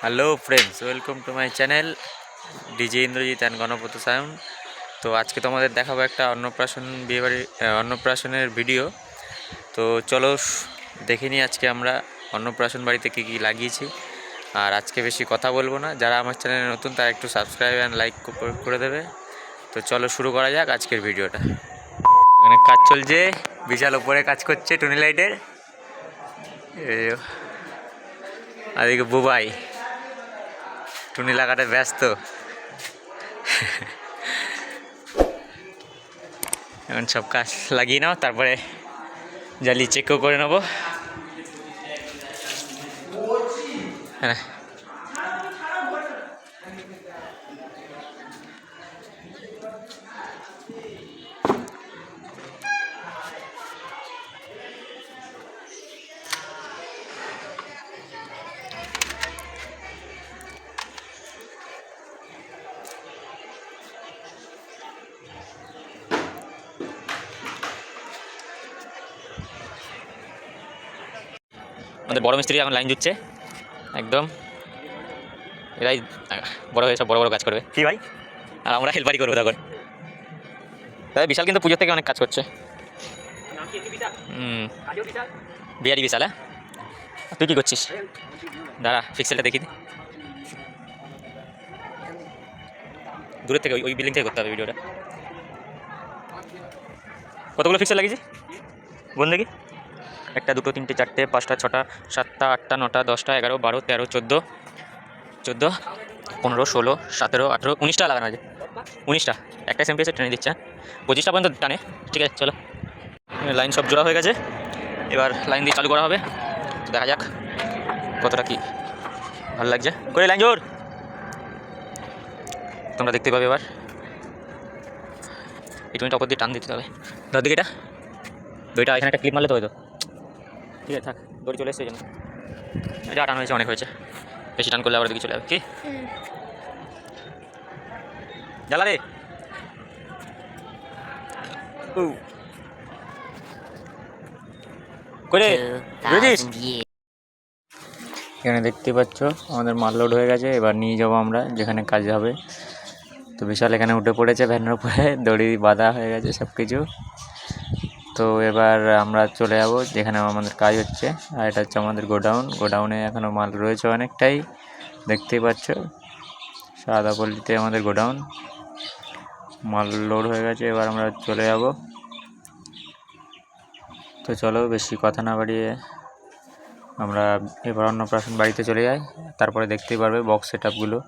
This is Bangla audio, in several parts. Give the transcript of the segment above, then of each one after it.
Hello friends, welcome to my channel DJ Indrajit and Ganpat sound. তো আজকে তোমাদের দেখাবো একটা অন্নপ্রাশনের ভিডিও। তো চলো দেখে নিই আজকে আমরা অন্নপ্রাশন বাড়িতে কী কী লাগিয়েছি। আর আজকে বেশি কথা বলবো না, যারা আমার চ্যানেলে নতুন তারা একটু সাবস্ক্রাইব অ্যান্ড লাইক করে দেবে। তো চলো শুরু করা যাক আজকের ভিডিওটা। এখানে কাজ চলছে, বিশাল ওপরে কাজ করছে টুনি লাইটের। আর এদিকে বুবাই টুনি লাগাতে ব্যস্ত। এখন সব কাজ লাগিয়ে নাও, তারপরে জ্বালিয়ে চেকও করে নেবো। হ্যাঁ, আমাদের বড় মিস্ত্রি এখন লাইন জুটছে একদম। এরাই বড় হয়ে সব বড় বড় কাজ করবে কি ভাই, আর আমরা হেল্পারই করবো তখন। তাই বিশাল কিন্তু পুজোর থেকে অনেক কাজ করছে। বিহারি বিশাল। হ্যাঁ, তুই কী করছিস? দাঁড়া, পিক্সেলটা দেখি। দূরের থেকে ওই বিল্ডিং থেকে করতে হবে ভিডিওটা। কতগুলো পিক্সেল লাগিয়েছি বল দেখি? 1 2 3 4 5 6 7 8 9 10 11 12 13 14 15 16 17 18 19টা লাগানো আছে। 19টা একটা এসএমপিএসে ট্রেনে দিচ্ছে। 25টা পর্যন্ত টানে। ঠিক আছে, চলো। লাইন সব জোড়া হয়ে গেছে, এবার লাইন দিয়ে চালু করা হবে। দেখা যাক কতটা কি ভালো লাগছে। করে লাইন জোর তোমরা দেখতে পাবে। এবার এই টুনিটা ওপর দিয়ে টান দিতে হবে। ধর দিকে দইটা এখানে একটা ক্লিপ মারলে তো হয়তো। ঠিক আছে, থাক, দড়ি চলে এসছে এই জন্য। যা টান হয়েছে অনেক হয়েছে, বেশি টান করলে আবার দিকে চলে যাবে। কি জ্বালা রে? করে এখানে দেখতে পাচ্ছ আমাদের মাল লোড হয়ে গেছে। এবার নিয়ে যাবো আমরা যেখানে কাজ হবে। তো বিশাল এখানে উঠে পড়েছে ভ্যানের উপরে, দড়ি বাঁধা হয়ে গেছে সব কিছু। তো এবার আমরা চলে যাব যেখানে আমাদের কাজ হচ্ছে। আর এটা হচ্ছে আমাদের গোডাউনে এখনও মাল রয়েছে অনেকটাই, দেখতেই পাচ্ছ। সাদাপল্লিতে আমাদের গোডাউন, মাল লোড হয়ে গেছে। এবার আমরা চলে যাব। তো চলো বেশি কথা না বাড়িয়ে আমরা এবার অন্নপ্রাশন বাড়িতে চলে যাই, তারপরে দেখতেই পারবে বক্স সেট আপগুলো।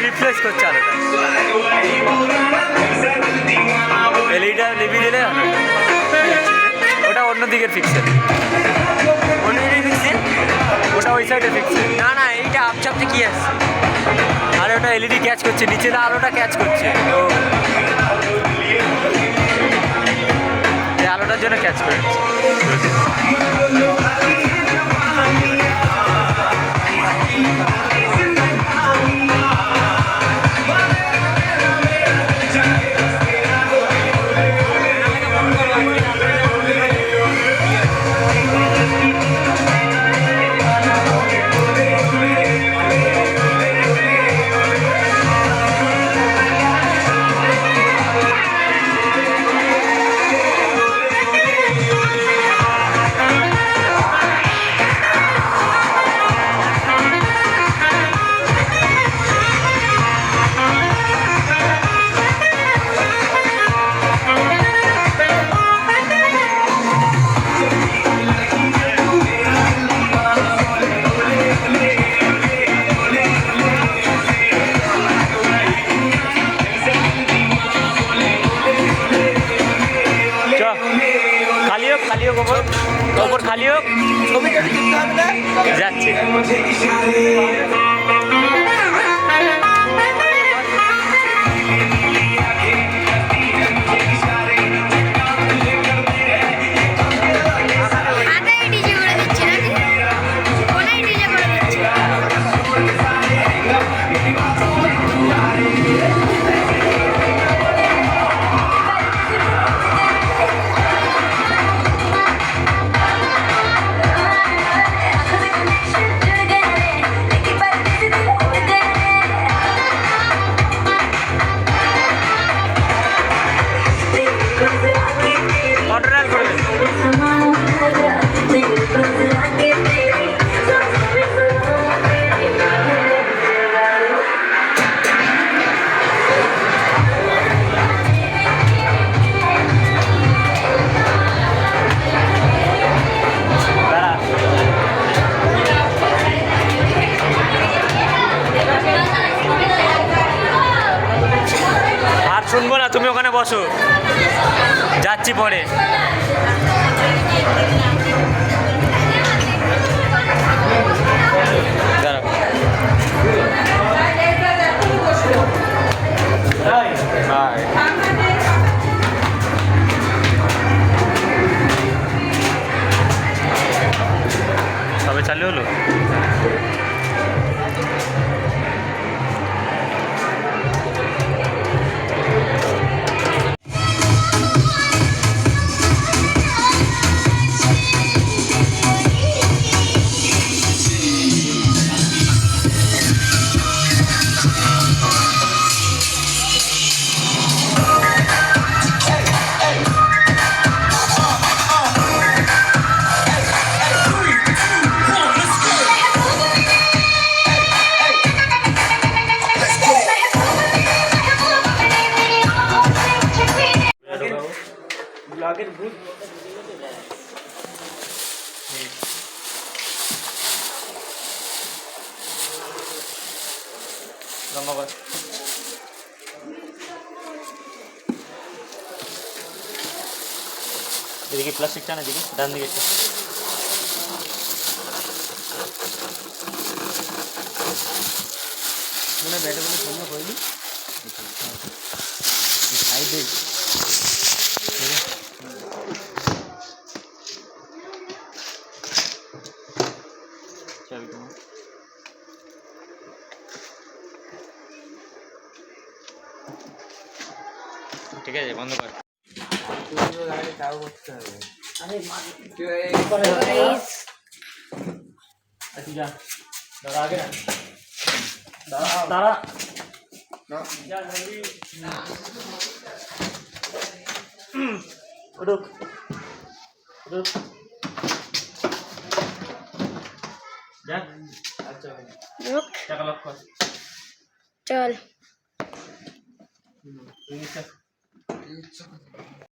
রিফ্রেশ করছে আলোটা, এলইডিটা লিভি দিলে ওটা অন্য দিকের ফিক্সেল, অন্য দিকে ফিক্সেল, ওটা ওই সাইডে ফিক্সেল। না না এইটা আপচাপতে কি আসছে, আরে ওটা এলইডি ক্যাচ করছে, নিচে আলোটা ক্যাচ করছে, তো এই আলোটার জন্য ক্যাচ করে খালি হোক, ওপর খালি হোক, যাচ্ছে। তুমি ওখানে বসো, যাচ্ছি পরে। দাঁড়াও। বাই। সবে চালু হলো। ব্লগের ভূত ধন্যবাদ। এদিকে প্লাস্টিকটা না, দিকে ডান দিকে মনে ব্যাটে বলে সন্ধ্যা হয়নি সাইডে ঠিক আছে, বন্ধ কর। দাঁড়া, আগে না, দাঁড়া। উঠুক উঠুক, যাক। আচ্ছা, টাকা লক্ষ চল।